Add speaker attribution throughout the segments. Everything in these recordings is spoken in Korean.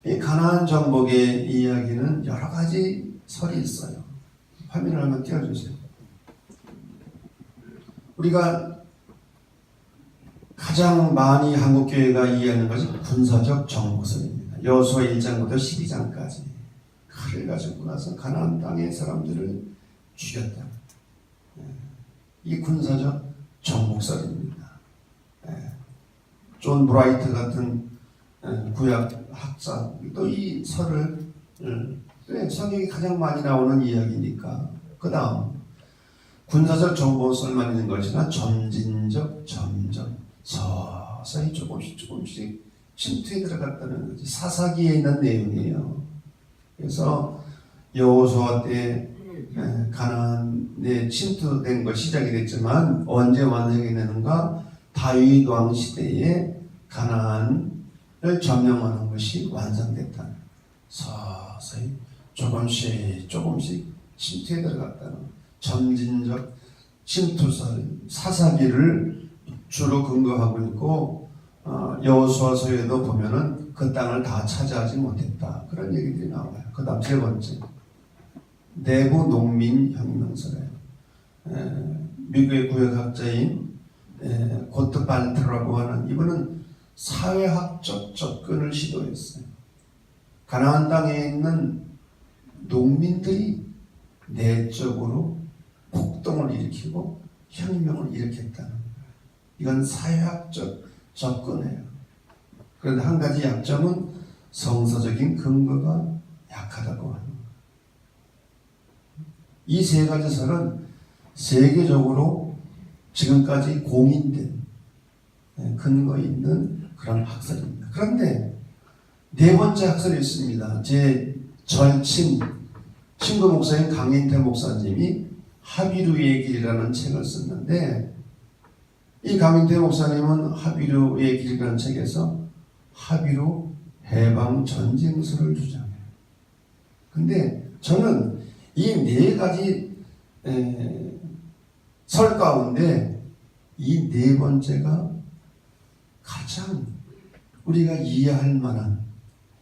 Speaker 1: 이 가나안 정복의 이야기는 여러 가지 설이 있어요. 화면을 한번 띄워주세요. 우리가 가장 많이 한국교회가 이해하는 것이 군사적 정복설입니다. 여호수아 1장부터 12장까지 칼을 가지고 나서 가나안 땅의 사람들을 죽였다. 이 군사적 정복설입니다. 존 브라이트 같은 구약 학자도 이 설을 성경이 가장 많이 나오는 이야기니까. 그 다음 군사적 정복설만 있는 것이 아니라 점진적 점점 서서히 조금씩 침투에 들어갔다는 거지. 사사기에 있는 내용이에요. 그래서 여호수아 때 가나안에 침투된 것 시작이 됐지만 언제 완성이 되는가? 다윗 왕 시대에 가나안을 점령하는 것이 완성됐다. 서서히 조금씩 침투에 들어갔다는 점진적 침투설 사사기를 주로 근거하고 있고 여호수아서에도 보면은 그 땅을 다 차지하지 못했다 그런 얘기들이 나와요. 그 다음 세 번째 내부 농민 혁명설이에요. 미국의 구역학자인 고트발트라고 하는 이분은 사회학적 접근을 시도했어요. 가나안 땅에 있는 농민들이 내적으로 폭동을 일으키고 혁명을 일으켰다는 거예요. 이건 사회학적 접근이에요. 그런데 한 가지 약점은 성서적인 근거가 약하다고 하는 거예요. 이 세 가지 설은 세계적으로 지금까지 공인된 근거 있는 그런 학설입니다. 그런데 네 번째 학설이 있습니다. 제 절친 친구 목사인 강인태 목사님이 하비루의 길이라는 책을 썼는데 이 강인태 목사님은 하비루의 길이라는 책에서 하비루 해방 전쟁설을 주장해요. 근데 저는 이 네 가지 설 가운데 이 네 번째가 가장 우리가 이해할 만한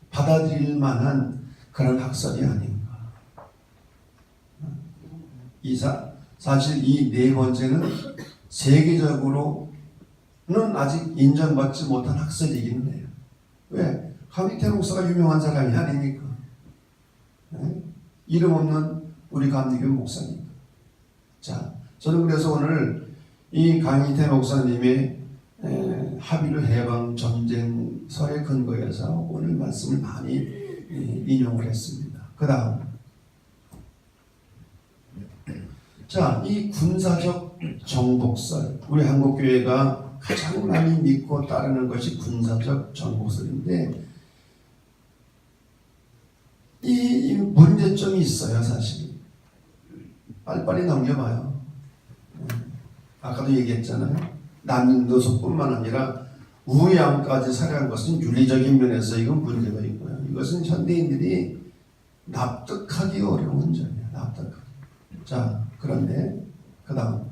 Speaker 1: 받아들일 만한 그런 학설이 아닌가. 사실 이 네 번째는 세계적으로는 아직 인정받지 못한 학설이긴 해요. 왜? 강인태 목사가 유명한 사람이 아니니까. 이름 없는 우리 감리교 목사님. 자, 저는 그래서 오늘 이 강인태 목사님의 하비루 해방 전쟁설에 근거해서 오늘 말씀을 많이 인용을 했습니다. 그 다음 자, 이 군사적 정복설 우리 한국교회가 가장 많이 믿고 따르는 것이 군사적 정복설인데 이 문제점이 있어요. 사실 빨리빨리 넘겨봐요. 아까도 얘기했잖아요. 남녀노소뿐만 아니라 우양까지 살해한 것은 윤리적인 면에서 이건 문제가 있고요. 이것은 현대인들이 납득하기 어려운 점이에요. 납득하기. 자, 그런데 그 다음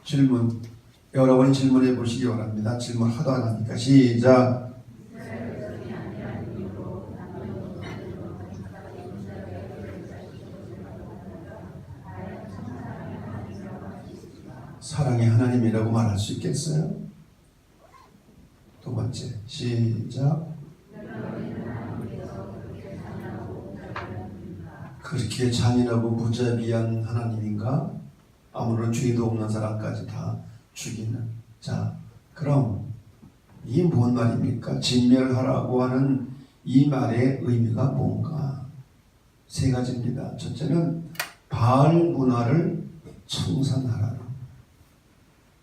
Speaker 1: 질문 여러분이 질문해 보시기 바랍니다. 질문 하도 안 하니까 시작. 사랑의 하나님이라고 말할 수 있겠어요? 두 번째 시작. 그렇게 잔인하고 무자비한 하나님인가? 아무런 죄도 없는 사람까지 다 죽이는. 자, 그럼 이게 뭔 말입니까? 진멸하라고 하는 이 말의 의미가 뭔가? 세 가지입니다. 첫째는 바알 문화를 청산하라.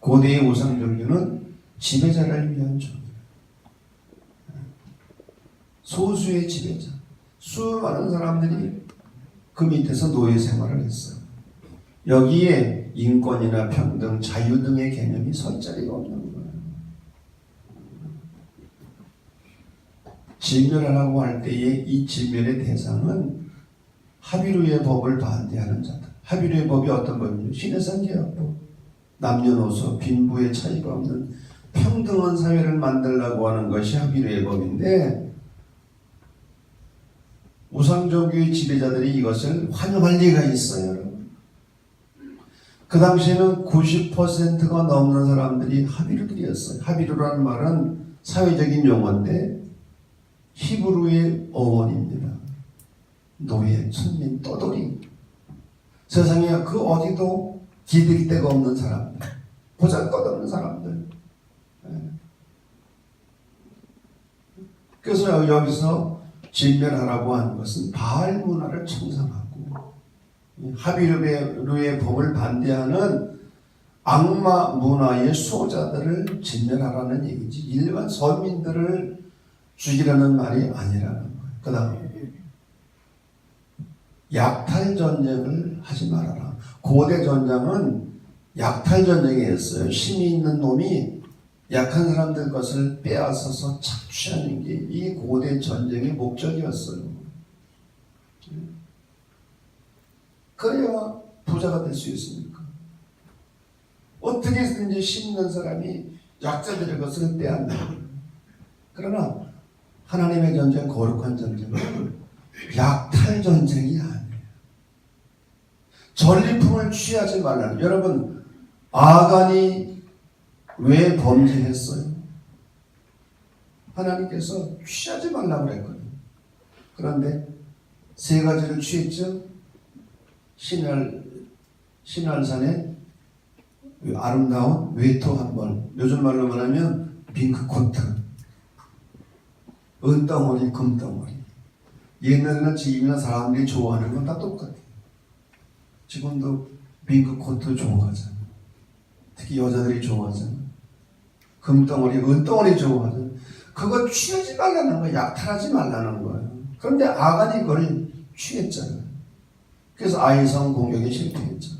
Speaker 1: 고대의 우상종교는 지배자를 위한 종교. 소수의 지배자. 수많은 사람들이 그 밑에서 노예 생활을 했어요. 여기에 인권이나 평등, 자유 등의 개념이 설 자리가 없는 거예요. 진멸하라고 할 때에 이 진멸의 대상은 하비루의 법을 반대하는 자들. 하비루의 법이 어떤 법이죠? 신해산계약법. 남녀노소, 빈부의 차이가 없는 평등한 사회를 만들려고 하는 것이 합의의 법인데 우상종교의 지배자들이 이것을 환영할 리가 있어요. 그 당시에는 90%가 넘는 사람들이 하비루들이었어요. 하비루라는 말은 사회적인 용어인데 히브리의 어원입니다. 노예, 천민, 떠돌이. 세상에 그 어디도 기댈 데가 없는 사람들, 보잘것없는 사람들. 그래서 여기서 진멸하라고 하는 것은 바알 문화를 청산하고 하비루의 법을 반대하는 악마 문화의 수호자들을 진멸하라는 얘기지 일반 서민들을 죽이라는 말이 아니라는 거예요. 그 다음 약탈 전쟁을 하지 말아라. 고대 전쟁은 약탈 전쟁이었어요. 힘이 있는 놈이 약한 사람들 것을 빼앗아서 착취하는 게 이 고대 전쟁의 목적이었어요. 그래야 부자가 될 수 있습니까? 어떻게든지 힘 있는 사람이 약자들의 것을 빼앗는 거예요. 그러나 하나님의 전쟁, 거룩한 전쟁은 약탈 전쟁이 아니에요. 전리품을 취하지 말라는. 여러분, 아간이 왜 범죄했어요? 하나님께서 취하지 말라고 그랬거든요. 그런데 세 가지를 취했죠. 신할산에 아름다운 외투 한 벌, 요즘 말로 말하면 핑크코트, 은덩어리, 금덩어리. 옛날에는 지금이나 사람들이 좋아하는 건 다 똑같아요. 지금도 핑크코트 좋아하잖아. 특히 여자들이 좋아하잖아. 금덩어리, 은덩어리 좋아하잖아. 그거 취하지 말라는 거야. 약탈하지 말라는 거예요. 그런데 아간이 그걸 취했잖아요. 그래서 아이성 공격에 실패했잖아요.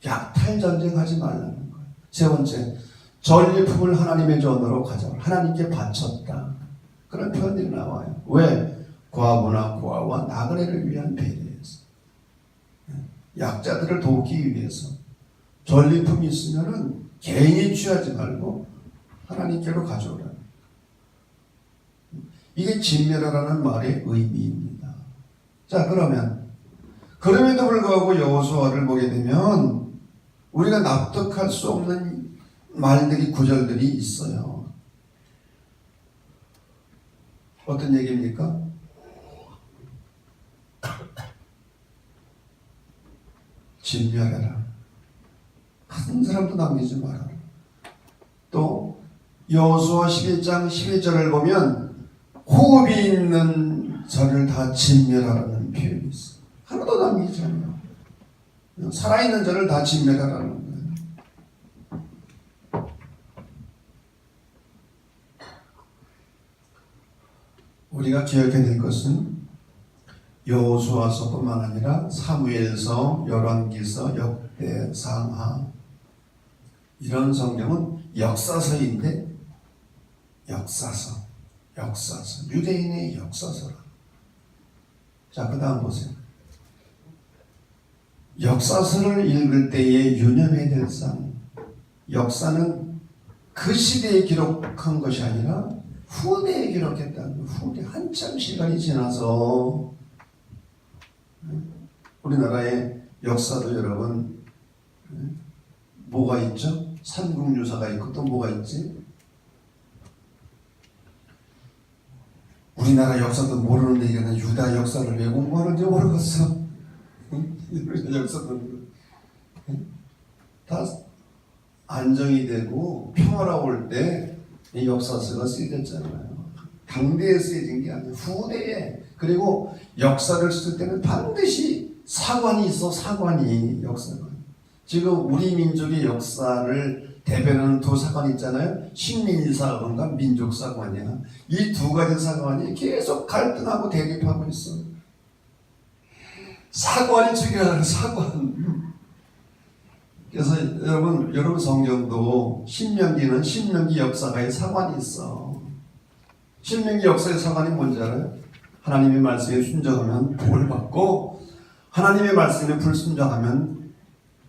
Speaker 1: 약탈 전쟁하지 말라는 거예요. 세 번째, 전리품을 하나님의 전으로 가져라. 하나님께 바쳤다. 그런 표현들이 나와요. 왜? 과부나 고아와 나그네를 위한 배려에서. 약자들을 돕기 위해서. 전리품이 있으면은 개인이 취하지 말고 하나님께로 가져오라. 이게 진멸하라는 말의 의미입니다. 자, 그럼에도 불구하고 여호수아를 보게 되면 우리가 납득할 수 없는 말들이, 구절들이 있어요. 어떤 얘기입니까? 진멸해라. 한 사람도 남기지 말아라. 또 여호수아 11장 11절을 보면 호흡이 있는 자를 다 진멸하라는 표현이 있어요. 하나도 남기지 않아요. 살아있는 자를 다 진멸하라는 거예요. 우리가 기억해야 될 것은 여호수아서뿐만 아니라 사무엘서, 열왕기서, 역대, 상하 이런 성경은 역사서인데 역사서 유대인의 역사서라. 자, 그 다음 보세요. 역사서를 읽을 때에 유념해야 될 사항. 역사는 그 시대에 기록한 것이 아니라 후대에 기록했다는 거예요. 후대, 한참 시간이 지나서. 우리나라의 역사도 여러분 뭐가 있죠? 삼국유사가 있고 또 뭐가 있지? 우리나라 역사도 모르는데 이거는 유다 역사를 왜 공부하는지 모르겠어. 유다 역사도 다 안정이 되고 평화로울 때 이 역사서가 쓰여졌잖아요. 당대에 쓰여진 게 아니라 후대에. 그리고 역사를 쓸 때는 반드시 사관이 있어. 사관이 역사관. 지금 우리 민족의 역사를 대변하는 두 사관이 있잖아요. 식민사관과 민족사관이야. 이 두 가지 사관이 계속 갈등하고 대립하고 있어. 사관이 중요한 사관. 그래서 여러분 성경도 신명기는 신명기 역사가의 사관이 있어. 신명기 역사의 사관이 뭔지 알아요? 하나님의 말씀에 순종하면 복을 받고 하나님의 말씀에 불순종하면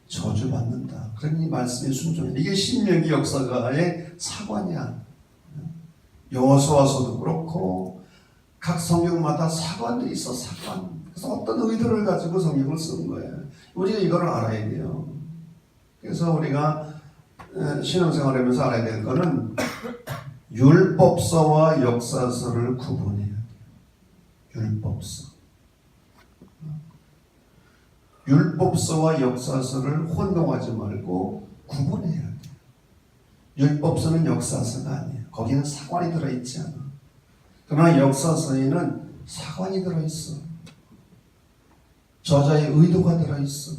Speaker 1: 저주받는다. 그러니 말씀에 순종해. 이게 신명기 역사가의 사관이야. 여호수아서도 그렇고 각 성경마다 사관들이 있어. 사관. 그래서 어떤 의도를 가지고 성경을 쓴 거예요. 우리가 이걸 알아야 돼요. 그래서 우리가 신앙생활하면서 알아야 될 거는 율법서와 역사서를 구분해야 돼요. 율법서. 율법서와 역사서를 혼동하지 말고 구분해야 돼요. 율법서는 역사서가 아니에요. 거기는 사관이 들어있지 않아. 그러나 역사서에는 사관이 들어있어. 저자의 의도가 들어있어.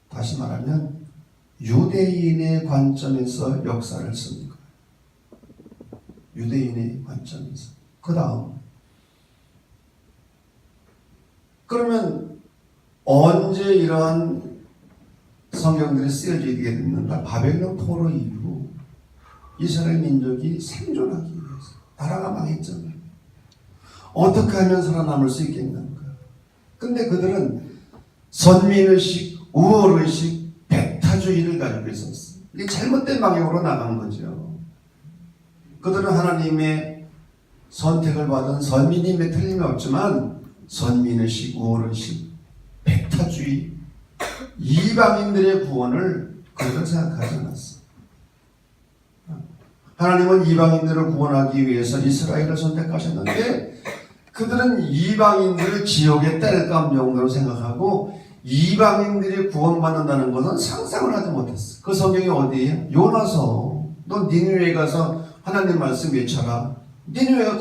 Speaker 1: 다시 말하면 유대인의 관점에서 역사를 쓴 거예요. 유대인의 관점에서. 그 다음 그러면 언제 이러한 성경들이 쓰여지게 됐는가? 바벨론 포로 이후 이스라엘 민족이 생존하기 위해서. 나라가 망했잖아요. 어떻게 하면 살아남을 수 있겠는가? 근데 그들은 선민의식, 우월의식, 배타주의를 가지고 있었어. 이게 잘못된 방향으로 나간 거죠. 그들은 하나님의 선택을 받은 선민임에 틀림이 없지만 선민의식, 우월의식, 배타주의, 이방인들의 구원을 그들은 생각하지 않았어. 하나님은 이방인들을 구원하기 위해서 이스라엘을 선택하셨는데 그들은 이방인들을 지옥의 땔감 정도로 생각하고 이방인들이 구원받는다는 것은 상상을 하지 못했어. 그 성경이 어디에? 요나서. 너 니느웨에 가서 하나님 말씀 외쳐라. 니느웨가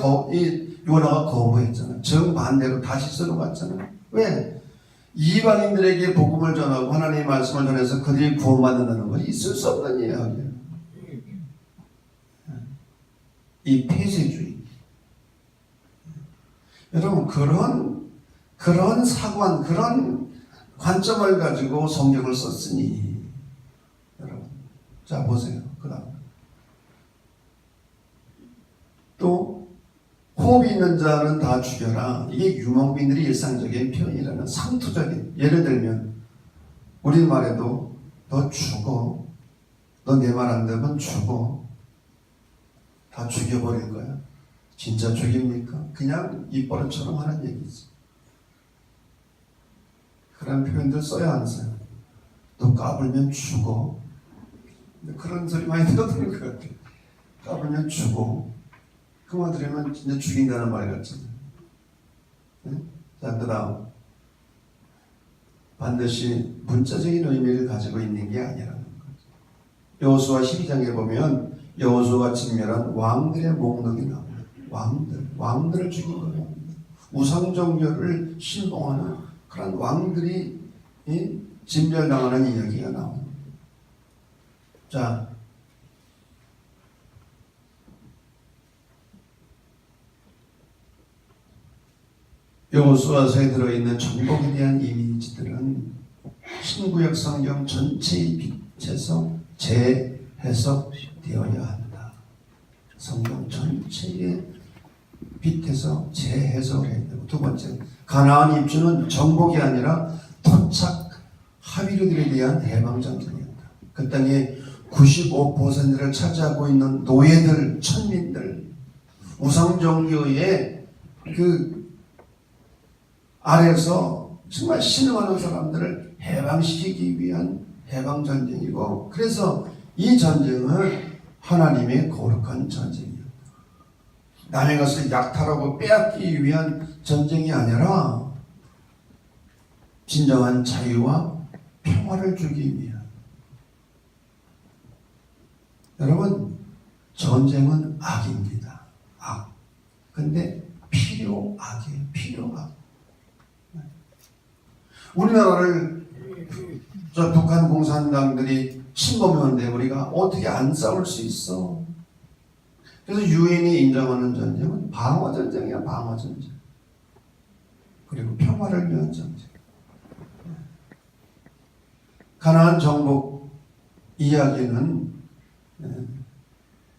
Speaker 1: 요나가 거부했잖아. 정반대로 다시스로 갔잖아. 왜? 이방인들에게 복음을 전하고 하나님의 말씀을 전해서 그들이 구원받는다는 것이 있을 수 없는 이야기야. 이 폐쇄주의. 여러분 그런 사관, 그런 관점을 가지고 성경을 썼으니 여러분 자 보세요. 그 다음 또 호흡이 있는 자는 다 죽여라. 이게 유목민들이 일상적인 표현이라는 상투적인. 예를 들면 우리말에도 너 죽어. 너 내 말 안 되면 죽어. 다 죽여버릴 거야. 진짜 죽입니까? 그냥 입버릇처럼 하는 얘기지. 그런 표현들 써야 안 써요. 너 까불면 죽어. 그런 소리 많이 들었던 것 같아. 까불면 죽어. 그 말 들으면 진짜 죽인다는 말 같잖아요. 네? 자, 그 다음. 반드시 문자적인 의미를 가지고 있는 게 아니라는 거죠. 여호수아 12장에 보면 여호수아가 진멸한 왕들의 목록이 나옵니다. 왕들을 죽인 거예요. 우상종교를 신봉하는 그런 왕들이 진멸당하는 이야기가 나옵니다. 자, 여호수아서에 들어있는 정복에 대한 이미지들은 신구약 성경 전체의 빛에서 재해석되어야 한다. 성경 전체의 빛에서 재해석을 해야 되고, 두 번째, 가나안 입주는 정복이 아니라 토착 하비르들에 대한 해방전쟁이었다. 그 땅에 95%를 차지하고 있는 노예들, 천민들, 우상종교의 그 아래에서 정말 신음하는 사람들을 해방시키기 위한 해방전쟁이고, 그래서 이 전쟁은 하나님의 거룩한 전쟁이었다. 남의 것을 약탈하고 빼앗기 위한 전쟁이 아니라 진정한 자유와 평화를 주기 위한. 여러분, 전쟁은 악입니다. 악. 근데 필요악이에요. 필요악. 우리나라를 저 북한 공산당들이 침범했는데 우리가 어떻게 안 싸울 수 있어? 그래서 유엔이 인정하는 전쟁은 방어전쟁이야. 방어전쟁. 그리고 평화를 위한 전쟁. 가나안 정복 이야기는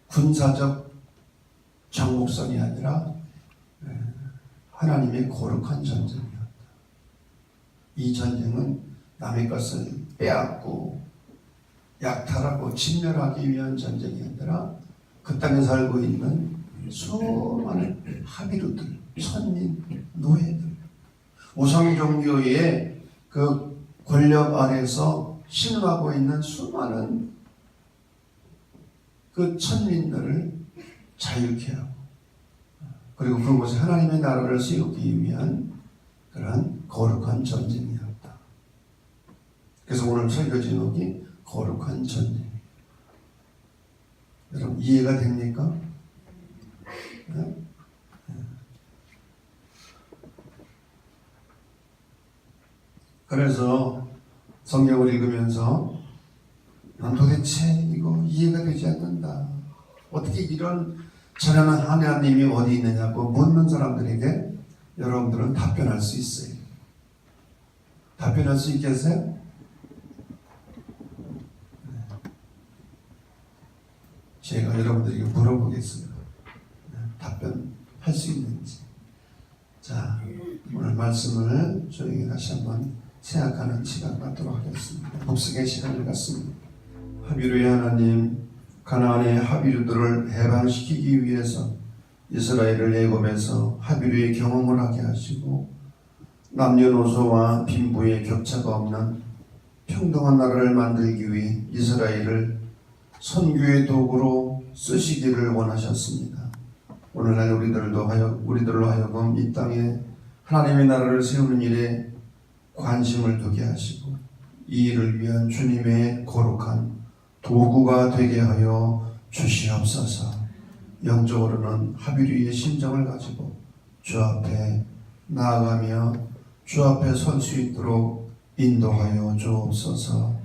Speaker 1: 군사적 정복선이 아니라 하나님의 거룩한 전쟁이었다. 이 전쟁은 남의 것을 빼앗고 약탈하고 진멸하기 위한 전쟁이 아니라 그 땅에 살고 있는 수많은 하비루들, 천민, 노예들, 우상 종교의 그 권력 아래서 신음하고 있는 수많은 그 천민들을 자유케 하고, 그리고 그곳에 하나님의 나라를 세우기 위한 그러한 거룩한 전쟁이었다. 그래서 오늘 설교 제목이 거룩한 전쟁. 여러분 이해가 됩니까? 네? 그래서 성경을 읽으면서 난 도대체 이거 이해가 되지 않는다. 어떻게 이런 찬양한 하나님이 어디 있느냐고 묻는 사람들에게 여러분들은 답변할 수 있어요. 답변할 수 있겠어요? 제가 여러분들에게 물어보겠습니다. 답변할 수 있는지. 자, 오늘 말씀을 저희가 다시 한번 생각하는 시간 갖도록 하겠습니다. 복습의 시간을 갖습니다. 하비루의 하나님, 가나안의 하비루들을 해방시키기 위해서 이스라엘을 애굽에서 하비루의 경험을 하게 하시고 남녀노소와 빈부의 격차가 없는 평등한 나라를 만들기 위해 이스라엘을 선교의 도구로 쓰시기를 원하셨습니다. 오늘날 우리들로 하여금 이 땅에 하나님의 나라를 세우는 일에 관심을 두게 하시고 이 일을 위한 주님의 거룩한 도구가 되게 하여 주시옵소서. 영적으로는 하비루의 심정을 가지고 주 앞에 나아가며 주 앞에 설 수 있도록 인도하여 주옵소서.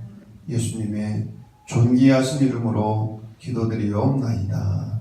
Speaker 1: 예수님의 존귀하신 이름으로 기도드리옵나이다.